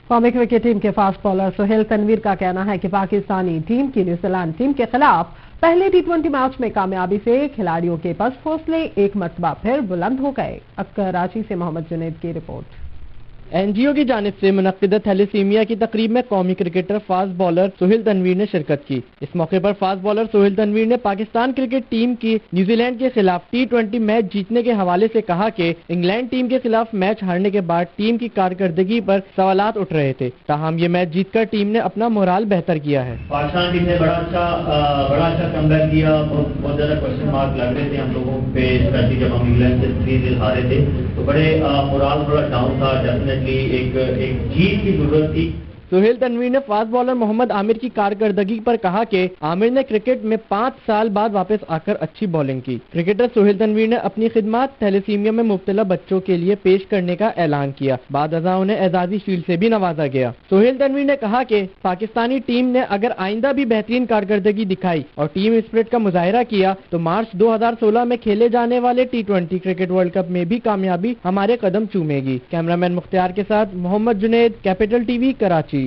قومی cricket team کے fast bowler Sohail Tanveer کا کہنا ہے کہ پاکستانی ٹیم کی نیوزی لینڈ ٹیم کے خلاف پہلے ٹی20 میچ میں کامیابی سے کھلاڑیوں کے پس حوصلے ایک مرتبہ پھر بلند ہو گئے۔ کراچی سے محمد جنید کی رپورٹ۔ این جی او کی جانب سے منعقدہ تھیلیسیمیا کی تقریب میں قومی cricketer fast bowler Sohail Tanveer نے شرکت کی۔ اس موقع پر فاسٹ بالر سہیل تنویر نے پاکستان کرکٹ ٹیم کی نیوزی لینڈ کے خلاف ٹی20 میچ جیتنے کے حوالے سے کہا کہ انگلینڈ ٹیم کے خلاف میچ ہارنے کے بعد ٹیم کی کارکردگی پر سوالات اٹھ رہے تھے، تاہم یہ میچ جیت کر ٹیم نے اپنا مورال بہتر کیا ہے۔ پاکستان ٹیم نے بڑا اچھا کم بیک کیا، بہت زیادہ کوشچن مارک لگ رہے تھے ہم لوگوں پہ، اسپیشلی جب ہم انگلینڈ سے 3-0 ہارے تھے تو بڑے مورال تھوڑا ڈاؤن تھا۔ ڈیفینیٹلی ایک جیت کی ضرورت تھی۔ سہیل تنویر نے فاسٹ بالر محمد عامر کی کارکردگی پر کہا کہ عامر نے کرکٹ میں 5 سال بعد واپس آ کر اچھی بالنگ کی۔ کرکٹر سہیل تنویر نے اپنی خدمات تھیلیسیمیا میں مبتلا بچوں کے لیے پیش کرنے کا اعلان کیا۔ بعد ازاں انہیں اعزازی شیلڈ سے بھی نوازا گیا۔ سہیل تنویر نے کہا کہ پاکستانی ٹیم نے اگر آئندہ بھی بہترین کارکردگی دکھائی اور ٹیم اسپرٹ کا مظاہرہ کیا تو مارچ 2016 میں کھیلے جانے والے ٹی20 کرکٹ ورلڈ کپ میں بھی کامیابی ہمارے قدم چومے گی۔ کیمرہ مین مختار کے ساتھ Muhammad Junaid, capital T V, Karachi.